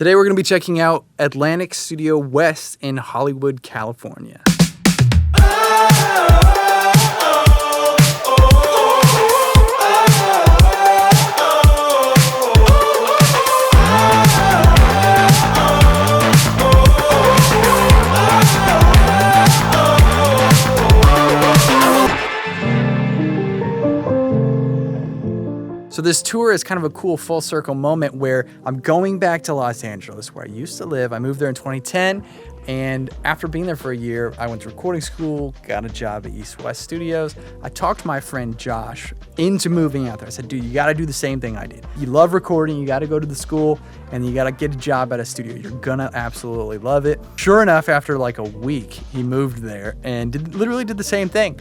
Today we're going to be checking out Atlantic Studio West in Hollywood, California. So this tour is kind of a cool full circle moment where I'm going back to Los Angeles, where I used to live. I moved there in 2010, and after being there for a year, I went to recording school, got a job at East West Studios. I talked my friend Josh into moving out there. I said, dude, you gotta do the same thing I did. You love recording, you gotta go to the school, and you gotta get a job at a studio. You're gonna absolutely love it. Sure enough, after like a week, he moved there and literally did the same thing.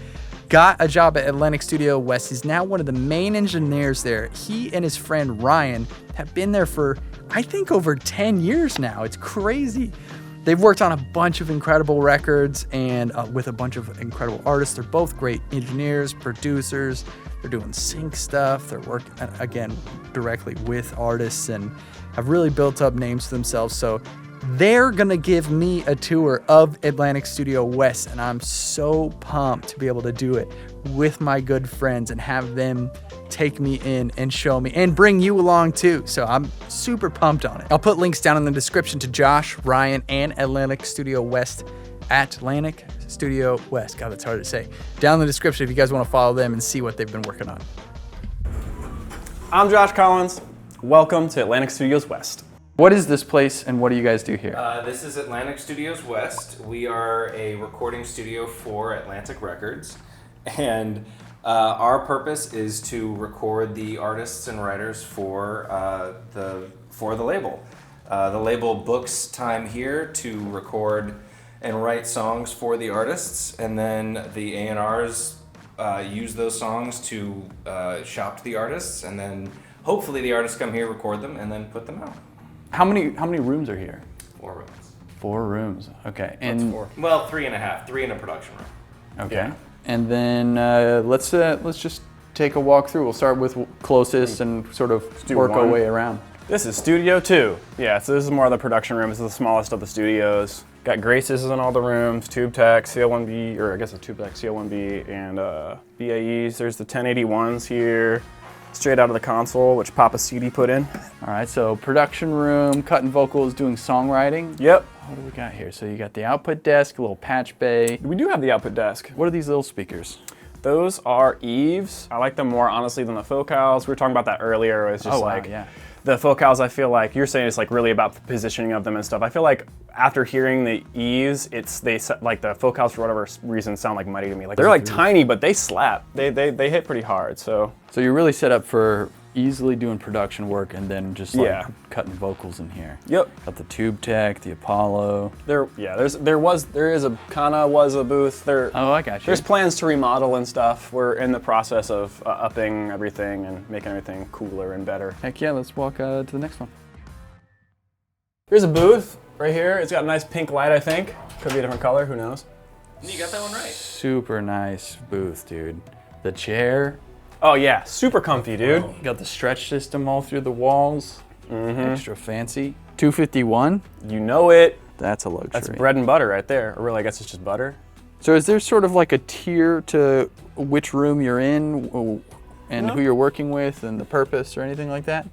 Got a job at Atlantic Studio West. He's now one of the main engineers there. He and his friend Ryan have been there for, I think, over 10 years now. It's crazy. They've worked on a bunch of incredible records and with a bunch of incredible artists. They're both great engineers, producers. They're doing sync stuff. They're working, again, directly with artists and have really built up names for themselves. So they're gonna give me a tour of Atlantic Studio West, and I'm so pumped to be able to do it with my good friends and have them take me in and show me and bring you along too. So I'm super pumped on it. I'll put links down in the description to Josh, Ryan, and Atlantic Studio West at Atlantic Studio West. God, that's hard to say. Down in the description if you guys want to follow them and see what they've been working on. I'm Josh Collins. Welcome to Atlantic Studios West. What is this place and what do you guys do here? This is Atlantic Studios West. We are a recording studio for Atlantic Records, and our purpose is to record the artists and writers for the label. The label books time here to record and write songs for the artists, and then the A&Rs use those songs to shop to the artists, and then hopefully the artists come here, record them, and then put them out. How many rooms are here? 4 rooms. 4 rooms. Okay. That's 4. Well, 3.5. 3 in a production room. Okay. Yeah. And then let's just take a walk through. We'll start with closest and sort of work our way around. This is Studio 2. Yeah, so this is more of the production room. This is the smallest of the studios. Got Graces in all the rooms, Tube Tech, CL1B, or I guess a Tube Tech, CL1B, and BAEs. There's the 1081s here. Straight out of the console, which Papa CD put in. All right, so production room, cutting vocals, doing songwriting. Yep. What do we got here? So you got the output desk, a little patch bay. We do have the output desk. What are these little speakers? Those are Eves. I like them more, honestly, than the Focals. We were talking about that earlier. It's just the Focals, I feel like, you're saying it's like really about the positioning of them and stuff. I feel like after hearing the Eves, like the Focals for whatever reason sound like mighty to me. Like they're like tiny, but they slap. They hit pretty hard, so. So you're really set up for easily doing production work and then just like cutting vocals in here. Yep. Got the Tube Tech, the Apollo. There was a booth. Oh, I got you. There's plans to remodel and stuff. We're in the process of upping everything and making everything cooler and better. Heck yeah, let's walk to the next one. Here's a booth right here. It's got a nice pink light, I think. Could be a different color, who knows? You got that one right. Super nice booth, dude. The chair. Oh yeah, super comfy, dude. Oh, got the stretch system all through the walls. Extra fancy. 251. You know it. That's a luxury. That's bread and butter right there. Or really, I guess it's just butter. So is there sort of like a tier to which room you're in and who you're working with and the purpose or anything like that?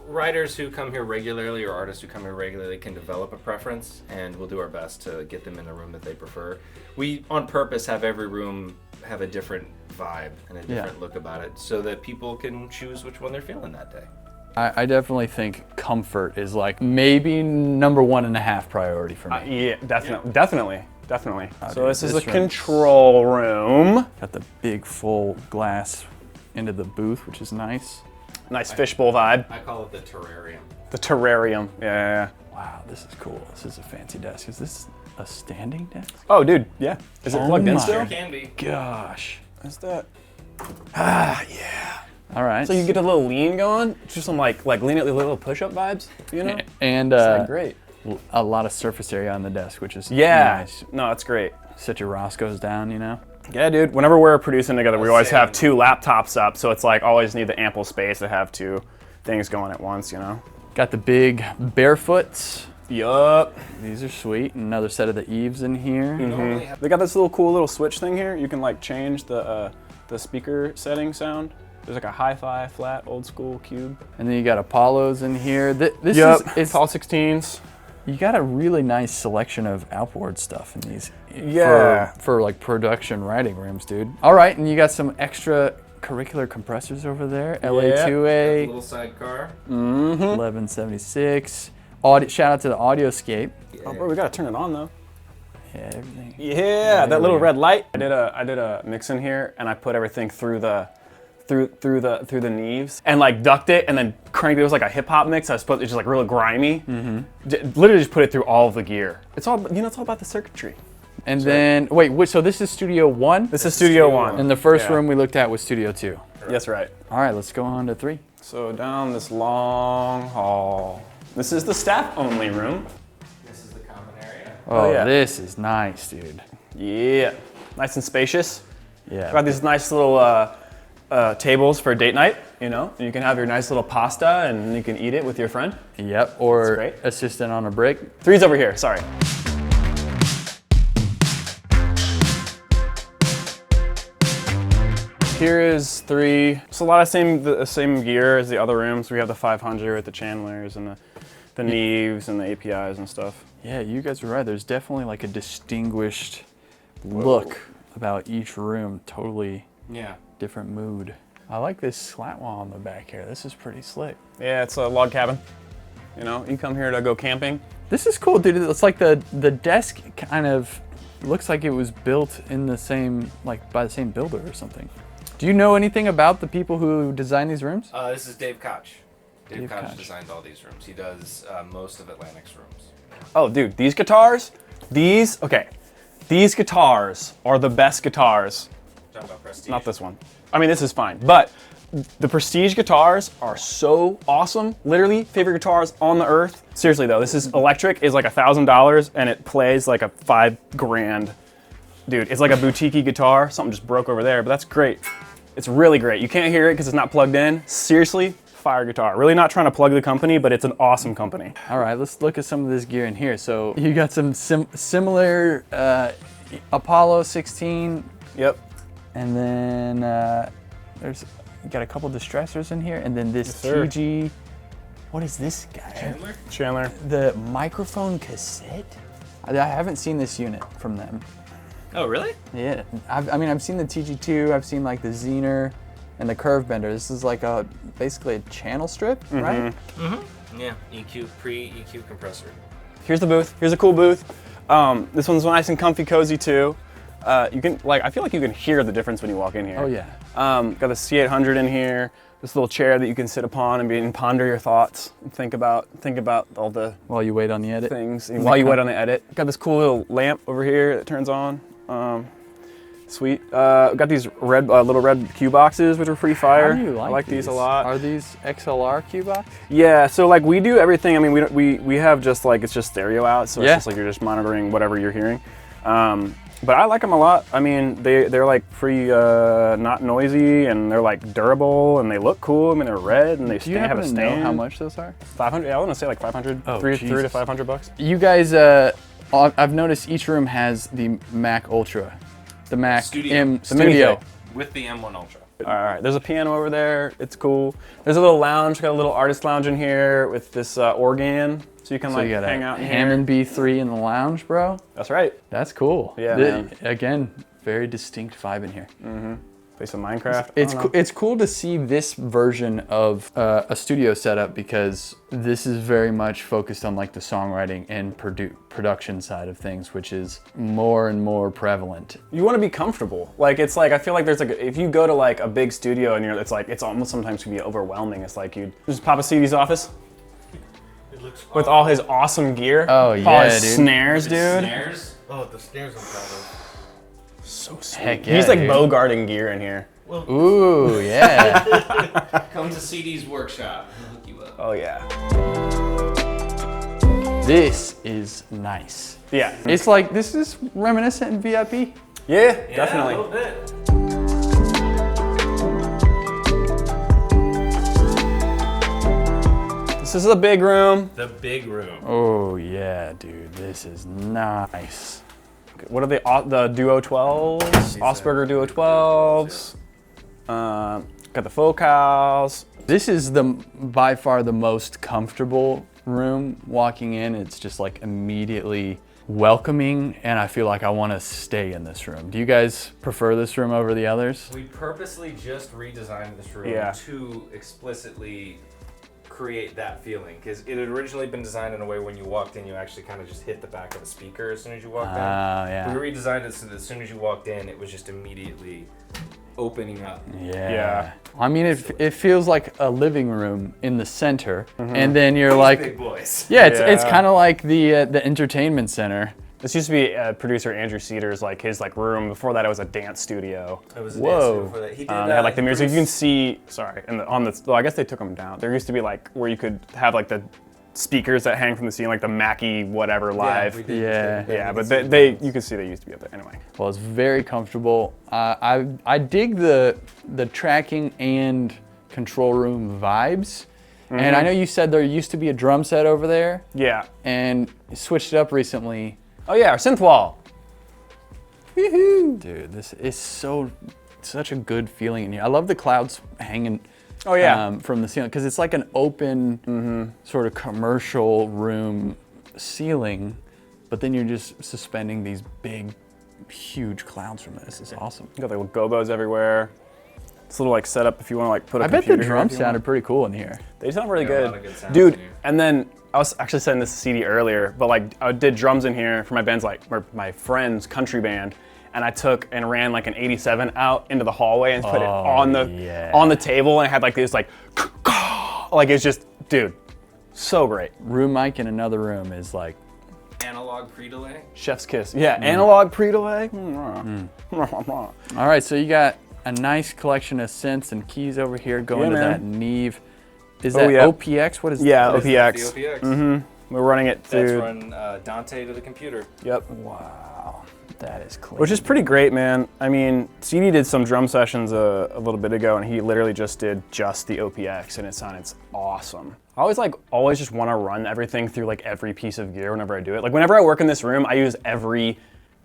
Writers who come here regularly or artists who come here regularly can develop a preference, and we'll do our best to get them in the room that they prefer. We, on purpose, have every room have a different vibe and a different look about it so that people can choose which one they're feeling that day. I definitely think comfort is like maybe number 1.5 priority for me. Yeah, definitely. So this is the control room. Got the big full glass into the booth, which is nice. Nice fishbowl vibe. I call it the terrarium. The terrarium, yeah. Wow, this is cool. This is a fancy desk. Is this a standing desk? Oh, dude, yeah. Is it plugged in still? It can be. Gosh. What's that? Yeah. All right. So you get a little lean going, just some like lean at the little push-up vibes, you know? And it's great. A lot of surface area on the desk, which is nice. No, it's great. Set your Roscoe's down, you know? Yeah, dude. Whenever we're producing together, we always have 2 laptops up, so it's like always need the ample space to have 2 things going at once, you know? Got the big barefoots. Yup. These are sweet. Another set of the eaves in here. They got this little cool little switch thing here. You can like change the speaker setting sound. There's like a hi-fi, flat, old school cube. And then you got Apollos in here. This it's all 16s. You got a really nice selection of outboard stuff in these. Yeah. For like production riding rooms, dude. All right, and you got some extra curricular compressors over there. LA2A. Little sidecar. 1176. Shout out to the Audioscape. Oh, bro, we gotta turn it on though. Yeah, everything. Yeah, that little red light. I did a mix in here, and I put everything through the Neves, and like ducked it, and then cranked it. It was like a hip hop mix. It's just like real grimy. Literally just put it through all of the gear. It's all it's all about the circuitry. And then wait, so this is Studio 1? This is Studio 1. And the first room we looked at was Studio 2. That's right. All right, let's go on to 3. So down this long hall. This is the staff-only room. This is the common area. Oh, yeah. This is nice, dude. Yeah, nice and spacious. Yeah. Got these nice little tables for date night, you know? You can have your nice little pasta and you can eat it with your friend. Yep, or That's great. assistant on a break. 3's over here, sorry. Here is 3. It's a lot of the same gear as the other rooms. We have the 500, the channelers, and the Neves, and the APIs and stuff. Yeah, you guys are right. There's definitely like a distinguished look about each room. Totally different mood. I like this slat wall on the back here. This is pretty slick. Yeah, it's a log cabin. You know, you come here to go camping. This is cool, dude. It's like the desk kind of looks like it was built in the same, like by the same builder or something. Do you know anything about the people who designed these rooms? This is Dave Koch. Dave Koch Koch designed all these rooms. He does most of Atlantic's rooms. Oh, dude, these guitars, these guitars are the best guitars. Talking about Prestige. Not this one. I mean, this is fine, but the Prestige guitars are so awesome. Literally, favorite guitars on the earth. Seriously though, this is electric, is like $1,000, and it plays like a $5,000. Dude, it's like a boutique guitar. Something just broke over there, but that's great. It's really great. You can't hear it because it's not plugged in. Seriously, fire guitar. Really not trying to plug the company, but it's an awesome company. All right, let's look at some of this gear in here. So you got some similar Apollo 16. Yep. And then you got a couple distressors in here, and then this sir. TG. What is this guy? Chandler. The microphone cassette. I haven't seen this unit from them. Oh, really? Yeah, I've seen the TG2. I've seen like the Zener and the Curve Bender. This is like basically a channel strip, right? Yeah, pre-EQ compressor. Here's the booth. Here's a cool booth. This one's nice and comfy, cozy too. You can I feel like you can hear the difference when you walk in here. Oh yeah. Got the C800 in here. This little chair that you can sit upon and ponder your thoughts and think about all the While you wait on the edit. things while you wait on the edit. Got this cool little lamp over here that turns on. Sweet. Got these little red cue boxes, which are pretty fire. How do you like I like these a lot. Are these XLR cue box? Yeah, so like we do everything. I mean, we have just like, it's just stereo out, so it's Yeah. just like you're just monitoring whatever you're hearing. But I like them a lot. I mean, they're like pretty not noisy, and they're like durable, and they look cool. I mean, they're red, and they Do you have a happen to stand. know how much those are? 500. I want to say like 500. Oh, three Jesus. to $500. You guys, I've noticed each room has the Mac Ultra, the Mac Studio. M The mini Studio. thing. With the M1 Ultra. All right, there's a piano over there. It's cool. There's a little lounge. Got a little artist lounge in here with this organ, so you can So like you got hang a out in Hammond here. B3 in the lounge, bro. That's right. That's cool. Yeah, man. Again, very distinct vibe in here. Play some Minecraft. It's cool to see this version of a studio setup, because this is very much focused on like the songwriting and production side of things, which is more and more prevalent. You want to be comfortable. Like, it's like, I feel like there's like, if you go to like a big studio and it's almost sometimes can be overwhelming. It's like you just Papa CD's office with all his awesome gear. Oh, yeah, all his dude. snares, dude. Snares? Oh, the snares I'm proud of. So sweet. Heck yeah, He's like dude. Bogarting gear in here. Ooh, yeah. Come to CD's workshop. He'll hook you up. Oh yeah. This is nice. Yeah. It's like, this is reminiscent in VIP. Yeah, Yeah, definitely. a little bit. This This is a big room. The big room. Oh yeah, dude, this is nice. What are the Duo 12s? Osberger Duo 12s. Got the focals. This is by far the most comfortable room walking in. It's just like immediately welcoming, and I feel like I want to stay in this room. Do you guys prefer this room over the others? We purposely just redesigned this room to explicitly create that feeling, because it had originally been designed in a way when you walked in, you actually kind of just hit the back of the speaker as soon as you walked in. Yeah. We redesigned it so that as soon as you walked in, it was just immediately opening up. Yeah. I mean, it feels like a living room in the center, and then you're like, big boys. Yeah, it's kind of like the entertainment center. This used to be producer Andrew Cedar's his room. Before that, it was a dance studio. It was a dance studio before that. He did they had the mirrors. You can see. Sorry, well, I guess they took them down. There used to be where you could have the speakers that hang from the ceiling, the Mackie whatever live. Yeah. But you could see they used to be up there anyway. Well, it's very comfortable. I dig the tracking and control room vibes. And I know you said there used to be a drum set over there. Yeah. And you switched it up recently. Oh yeah, our synth wall. Woohoo! Dude, this is such a good feeling in here. I love the clouds hanging. Oh yeah. From the ceiling, because it's like an open sort of commercial room ceiling, but then you're just suspending these big, huge clouds from it. This is awesome. You got the little gobos everywhere. It's a little setup if you want to put a I bet the computer drums here if you want. sounded pretty cool in here. They sound really A good. lot of good sounds Dude, in here. and then I was actually sending this CD earlier, but I did drums in here for my band's my friend's country band, and I took and ran an 87 out into the hallway and put it on the table, and I had this it's just, dude, so great. Room mic in another room is Analog pre-delay. Chef's kiss. Yeah, analog pre-delay. All right, so you got a nice collection of synths and keys over here going to that Neve. Is that OPX? What is that? Yeah, That OPX. is the OPX. We're running it That's through. run Dante to the computer. Yep. Wow, that is clean. Which is pretty great, man. I mean, CD did some drum sessions a little bit ago, and he literally just did just the OPX, and it sounded awesome. I always just want to run everything through every piece of gear whenever I do it. Whenever I work in this room, I use every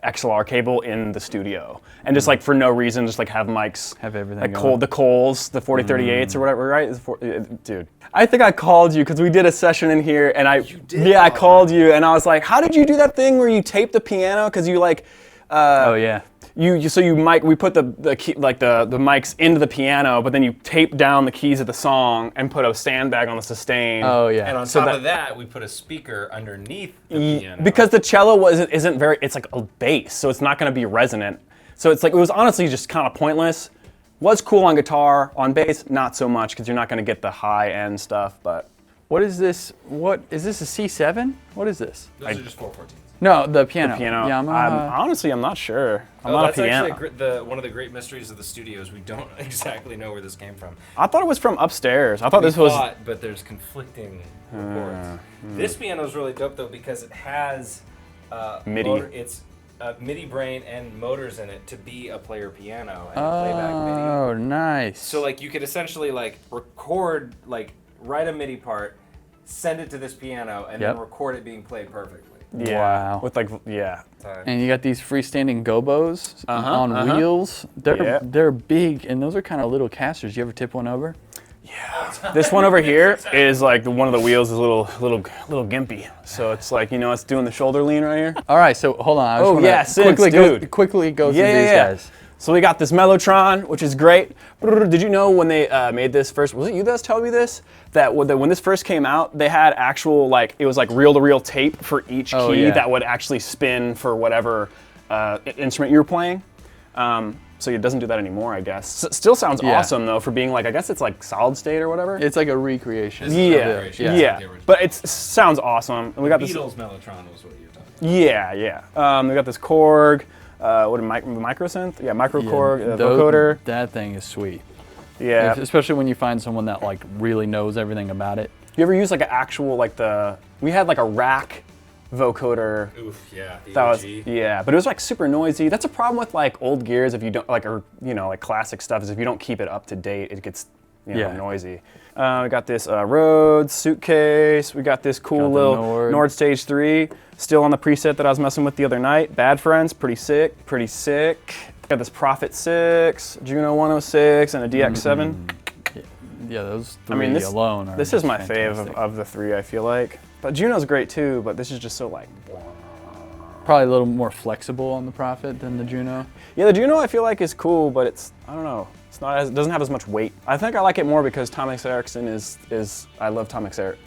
XLR cable in the studio, and just for no reason, just have mics, have everything the Coles, the 4038s or whatever, right? Dude, I think I called you because we did a session in here, and I called you, and I was like, how did you do that thing where you tape the piano? Because you oh yeah. We put the key, the mics into the piano, but then you tape down the keys of the song and put a sandbag on the sustain. Oh yeah. And on top of that, we put a speaker underneath the piano. Because the cello isn't very, it's a bass, so it's not going to be resonant. So it was honestly just kind of pointless. Was cool on guitar, on bass, not so much because you're not going to get the high end stuff. But what is this? What is this? A C7? What is this? Those are just 414s. No, the piano. The piano. Yamaha. Honestly, I'm not sure. I'm not a piano. That's actually one of the great mysteries of the studio is we don't exactly know where this came from. I thought it was from upstairs. I thought this was. But there's conflicting reports. This piano is really dope though because it has MIDI. It's MIDI brain and motors in it to be a player piano and a playback MIDI. Oh, nice. So you could essentially record write a MIDI part, send it to this piano, and then record it being played perfectly. Yeah. Wow. With And you got these freestanding gobos on wheels. They're big, and those are kind of little casters. You ever tip one over? Yeah. This one over here is one of the wheels is a little gimpy. So it's it's doing the shoulder lean right here. All right, so hold on. I just wanna quickly go through these guys. So we got this Mellotron, which is great. Did you know when they made this first, was it you that's telling me this? That when this first came out, they had actual, it was reel-to-reel tape for each key that would actually spin for whatever instrument you were playing. So it doesn't do that anymore, I guess. Still sounds awesome, though, for being I guess it's solid state or whatever. It's like a recreation. Yeah. But it sounds awesome. And we got Beatles Mellotron was what you're talking about. Yeah. We got this Korg. What a microsynth? Yeah, microkorg, vocoder. That thing is sweet. Yeah. Especially when you find someone that really knows everything about it. You ever use an actual we had a rack vocoder. Oof, yeah. The that OG. was but it was super noisy. That's a problem with old gears if you don't or classic stuff is if you don't keep it up to date, it gets you know, noisy. We got this Rhodes suitcase. We got this cool little Nord Stage 3, still on the preset that I was messing with the other night. Bad Friends, pretty sick, pretty sick. Got this Prophet 6, Juno 106, and a DX7. Yeah, those three alone are this is my fave of the three, I feel like. But Juno's great too, but this is just so like... Probably a little more flexible on the Prophet than the Juno. Yeah, the Juno I feel like is cool, but it's, I don't know. It's not as, it doesn't have as much weight. I think I like it more because Thomas Erickson is I love Thomas Erickson.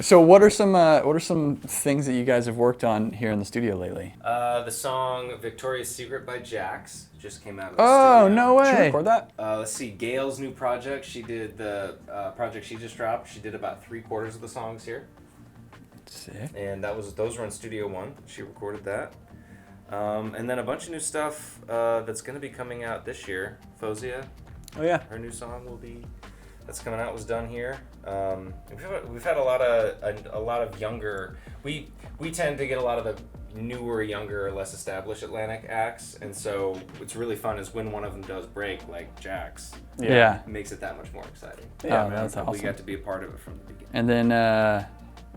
So what are some things that you guys have worked on here in the studio lately? The song Victoria's Secret by Jax just came out. Oh, no way. Did you record that? Let's see, Gail's new project. She did the project she just dropped. She did about 3/4 of the songs here. Sick. And those were in Studio One. She recorded that. And then a bunch of new stuff that's going to be coming out this year. Fozia. Oh yeah. Her new song that's coming out was done here. We've had a lot of younger. We tend to get a lot of the newer, younger, less established Atlantic acts, and so what's really fun is when one of them does break, like Jax. Yeah. It makes it that much more exciting. Yeah, that's awesome. We got to be a part of it from the beginning. And then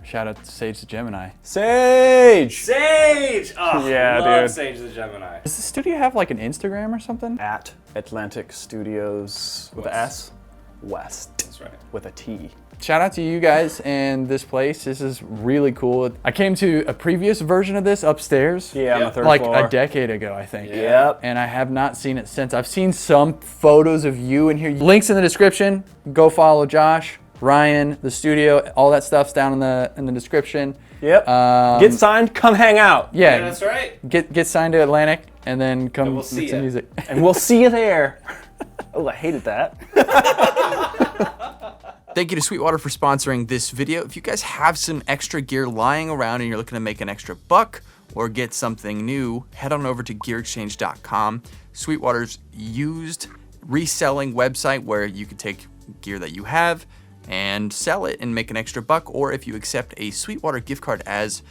shout out to Sage the Gemini. Sage! Sage! Oh, yeah, love dude. Sage the Gemini. Does the studio have like an Instagram or something? At Atlantic Studios with an S, West. That's right. With a T. Shout out to you guys and this place. This is really cool. I came to a previous version of this upstairs. Yeah, on the third like floor. a decade ago, I think. Yep. And I have not seen it since. I've seen some photos of you in here. Links in the description. Go follow Josh, Ryan, the studio. All that stuff's down in the description. Yep. Get signed, come hang out. Yeah, that's right. Get signed to Atlantic and then come we'll see make some ya. music. And we'll see you there. Oh, I hated that. Thank you to Sweetwater for sponsoring this video. If you guys have some extra gear lying around and you're looking to make an extra buck or get something new, head on over to gearexchange.com. Sweetwater's used reselling website where you can take gear that you have and sell it and make an extra buck, or if you accept a Sweetwater gift card as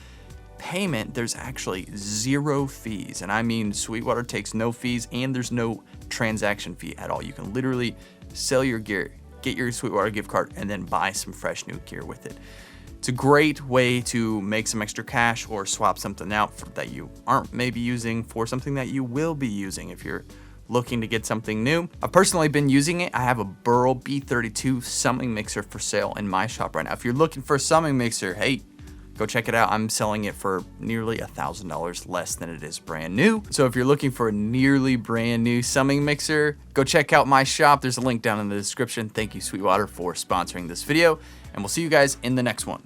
payment, there's actually 0 fees. And I mean, Sweetwater takes no fees and there's no transaction fee at all. You can literally sell your gear, get your Sweetwater gift card, and then buy some fresh new gear with it. It's a great way to make some extra cash or swap something out that you aren't maybe using for something that you will be using if you're looking to get something new. I've personally been using it. I have a Burl B32 summing mixer for sale in my shop right now. If you're looking for a summing mixer, hey, go check it out. I'm selling it for nearly $1,000 less than it is brand new. So if you're looking for a nearly brand new summing mixer, go check out my shop. There's a link down in the description. Thank you, Sweetwater, for sponsoring this video, and we'll see you guys in the next one.